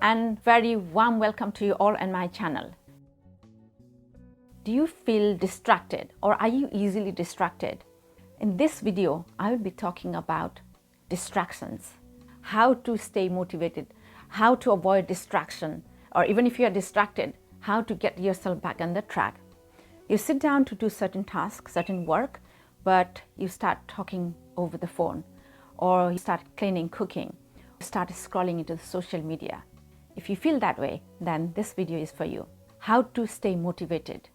and very warm welcome to you all on my channel. Do you feel distracted or are you easily distracted? In this video, I will be talking about distractions, how to stay motivated, how to avoid distraction, or even if you are distracted, how to get yourself back on the track. You sit down to do certain tasks, certain work, but you start talking over the phone, or you start cleaning, cooking, you start scrolling into the social media. If you feel that way, then this video is for you. How to stay motivated.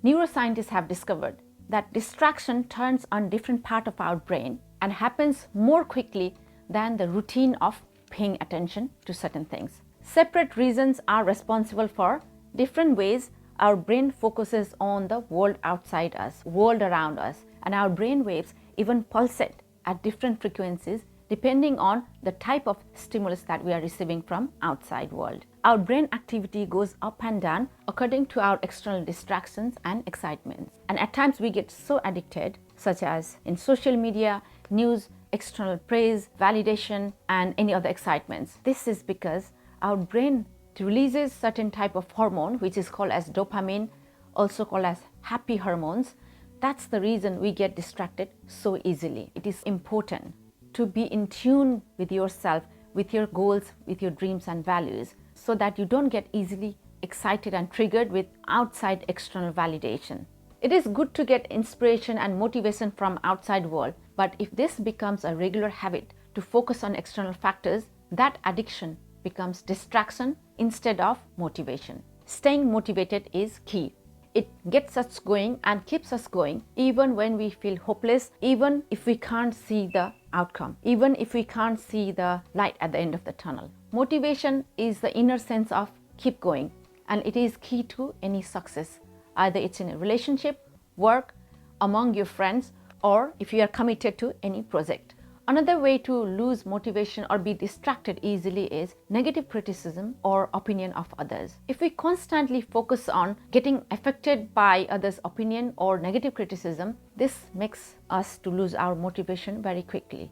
Neuroscientists have discovered that distraction turns on different part of our brain and happens more quickly than the routine of paying attention to certain things. Separate reasons are responsible for different ways our brain focuses on the world outside us, world around us, and our brain waves even pulsate at different frequencies depending on the type of stimulus that we are receiving from outside world. Our brain activity goes up and down according to our external distractions and excitements. And at times we get so addicted, such as in social media, news, external praise, validation, and any other excitements. This is because our brain releases certain type of hormone, which is called as dopamine, also called as happy hormones. That's the reason we get distracted so easily. It is important to be in tune with yourself, with your goals, with your dreams and values, so that you don't get easily excited and triggered with outside external validation. It is good to get inspiration and motivation from outside world, but if this becomes a regular habit to focus on external factors, that addiction becomes distraction instead of motivation. Staying motivated is key. It gets us going and keeps us going even when we feel hopeless, even if we can't see the outcome, even if we can't see the light at the end of the tunnel. Motivation is the inner sense of keep going, and it is key to any success. Either it's in a relationship, work, among your friends, or if you are committed to any project. Another way to lose motivation or be distracted easily is negative criticism or opinion of others. If we constantly focus on getting affected by others' opinion or negative criticism, this makes us to lose our motivation very quickly.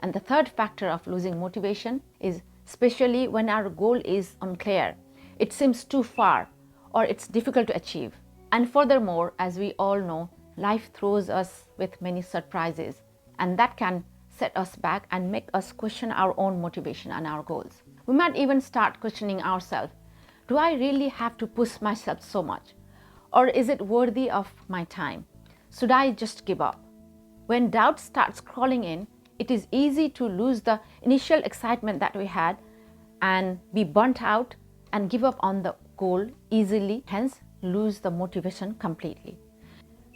And the third factor of losing motivation is especially when our goal is unclear, it seems too far, or it's difficult to achieve. And furthermore, as we all know, life throws us with many surprises, and that can set us back and make us question our own motivation and our goals. We might even start questioning ourselves. Do I really have to push myself so much? Or is it worthy of my time? Should I just give up? When doubt starts crawling in, it is easy to lose the initial excitement that we had and be burnt out and give up on the goal easily, hence lose the motivation completely.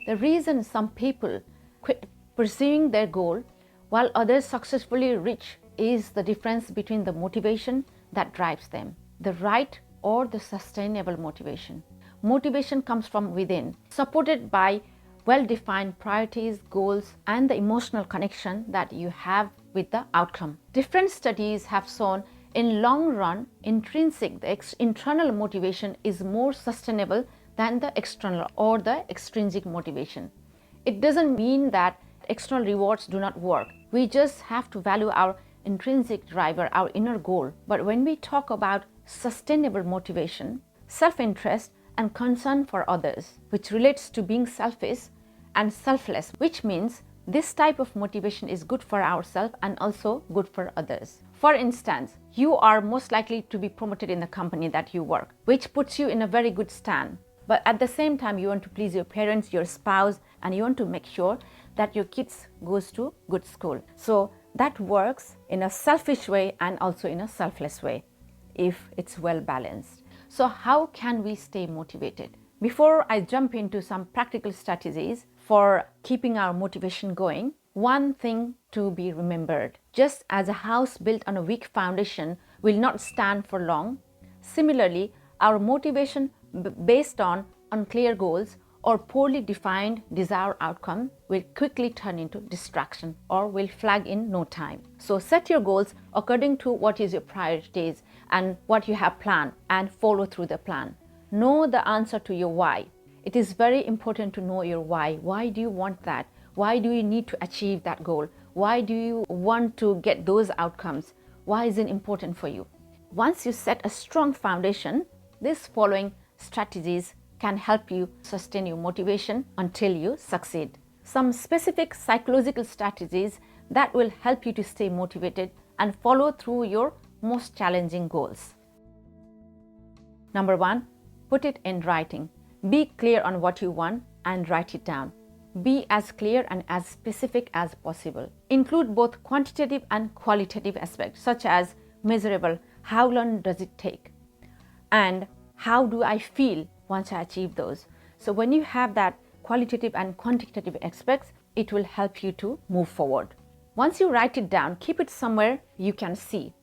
The reason some people quit pursuing their goal while others successfully reach is the difference between the motivation that drives them, the right or the sustainable motivation. Motivation comes from within, supported by well-defined priorities, goals, and the emotional connection that you have with the outcome. Different studies have shown in long run, intrinsic, the internal motivation is more sustainable than the external or the extrinsic motivation. It doesn't mean that external rewards do not work. We just have to value our intrinsic driver, our inner goal. But when we talk about sustainable motivation, self-interest and concern for others, which relates to being selfish and selfless, which means this type of motivation is good for ourselves and also good for others. For instance, you are most likely to be promoted in the company that you work, which puts you in a very good stand. But at the same time, you want to please your parents, your spouse, and you want to make sure that your kids goes to good school. So that works in a selfish way and also in a selfless way if it's well balanced. So how can we stay motivated? Before I jump into some practical strategies for keeping our motivation going, one thing to be remembered. Just as a house built on a weak foundation will not stand for long, similarly, our motivation based on unclear goals or poorly defined desired outcome will quickly turn into distraction or will flag in no time. So set your goals according to what is your priorities and what you have planned and follow through the plan. Know the answer to your why. It is very important to know your why. Why do you want that? Why do you need to achieve that goal? Why do you want to get those outcomes? Why is it important for you? Once you set a strong foundation, these following strategies can help you sustain your motivation until you succeed. Some specific psychological strategies that will help you to stay motivated and follow through your most challenging goals. Number 1, put it in writing. Be clear on what you want and write it down. Be as clear and as specific as possible. Include both quantitative and qualitative aspects, such as measurable, how long does it take, and how do I feel once I achieve those. So when you have that qualitative and quantitative aspects, it will help you to move forward. Once you write it down, keep it somewhere you can see,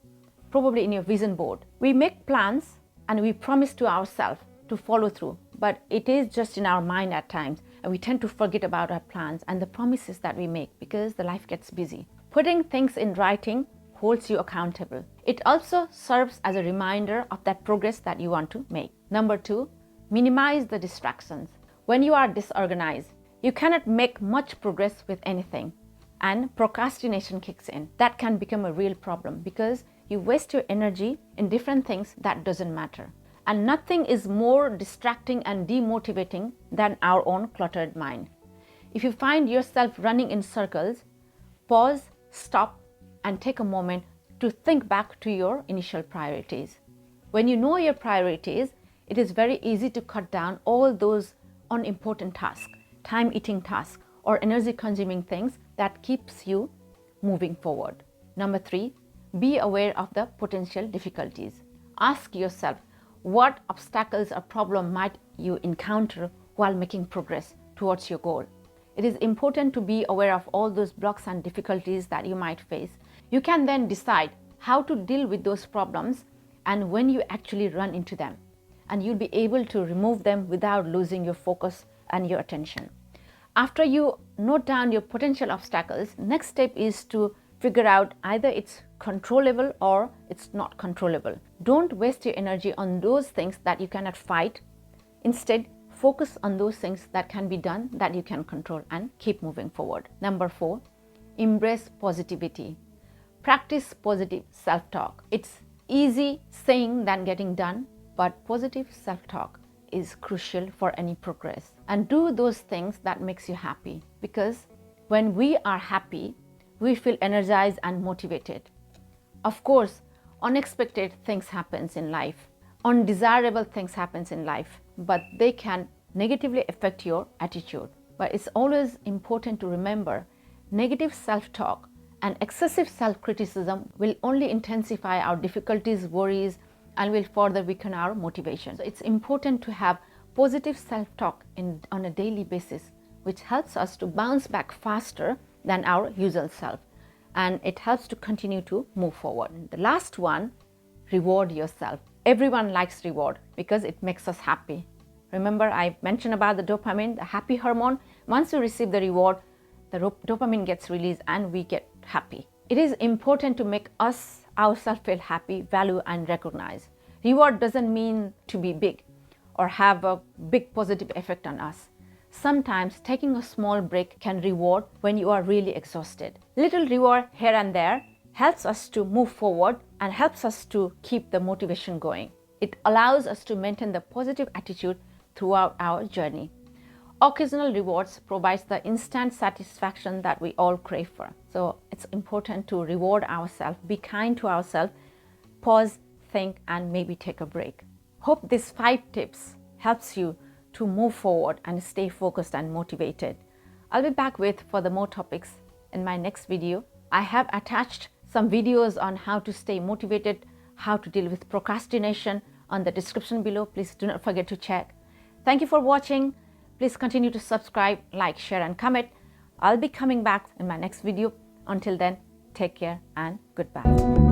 probably in your vision board. We make plans and we promise to ourselves to follow through, but it is just in our mind at times, and we tend to forget about our plans and the promises that we make because the life gets busy. Putting things in writing holds you accountable. It also serves as a reminder of that progress that you want to make. Number 2, minimize the distractions. When you are disorganized, you cannot make much progress with anything, and procrastination kicks in. That can become a real problem because you waste your energy in different things that doesn't matter. And nothing is more distracting and demotivating than our own cluttered mind. If you find yourself running in circles, pause, stop, and take a moment to think back to your initial priorities. When you know your priorities, it is very easy to cut down all those unimportant tasks, time-eating tasks, or energy-consuming things that keeps you moving forward. Number 3, be aware of the potential difficulties. Ask yourself, what obstacles or problem might you encounter while making progress towards your goal? It is important to be aware of all those blocks and difficulties that you might face. You can then decide how to deal with those problems and when you actually run into them, and you'll be able to remove them without losing your focus and your attention. After you note down your potential obstacles, next step is to figure out either it's controllable or it's not controllable. Don't waste your energy on those things that you cannot fight. Instead, focus on those things that can be done, that you can control, and keep moving forward. Number 4, embrace positivity. Practice positive self-talk. It's easy saying than getting done, but positive self-talk is crucial for any progress. And do those things that makes you happy, because when we are happy, we feel energized and motivated. Of course, unexpected things happens in life, undesirable things happens in life, but they can negatively affect your attitude. But it's always important to remember, negative self-talk and excessive self-criticism will only intensify our difficulties, worries, and will further weaken our motivation. So it's important to have positive self-talk on a daily basis, which helps us to bounce back faster than our usual self, and it helps to continue to move forward. And the last one, reward yourself. Everyone likes reward because it makes us happy. Remember, I mentioned about the dopamine, the happy hormone. Once you receive the reward, the dopamine gets released and we get happy. It is important to make ourselves feel happy, value, and recognize. Reward doesn't mean to be big or have a big positive effect on us. Sometimes taking a small break can reward when you are really exhausted. Little reward here and there helps us to move forward and helps us to keep the motivation going. It allows us to maintain the positive attitude throughout our journey. Occasional rewards provides the instant satisfaction that we all crave for. So it's important to reward ourselves, be kind to ourselves, pause, think, and maybe take a break. Hope these 5 tips helps you to move forward and stay focused and motivated. I'll be back with further more topics in my next video. I have attached some videos on how to stay motivated, how to deal with procrastination on the description below. Please do not forget to check. Thank you for watching. Please continue to subscribe, like, share, and comment. I'll be coming back in my next video. Until then, take care and goodbye.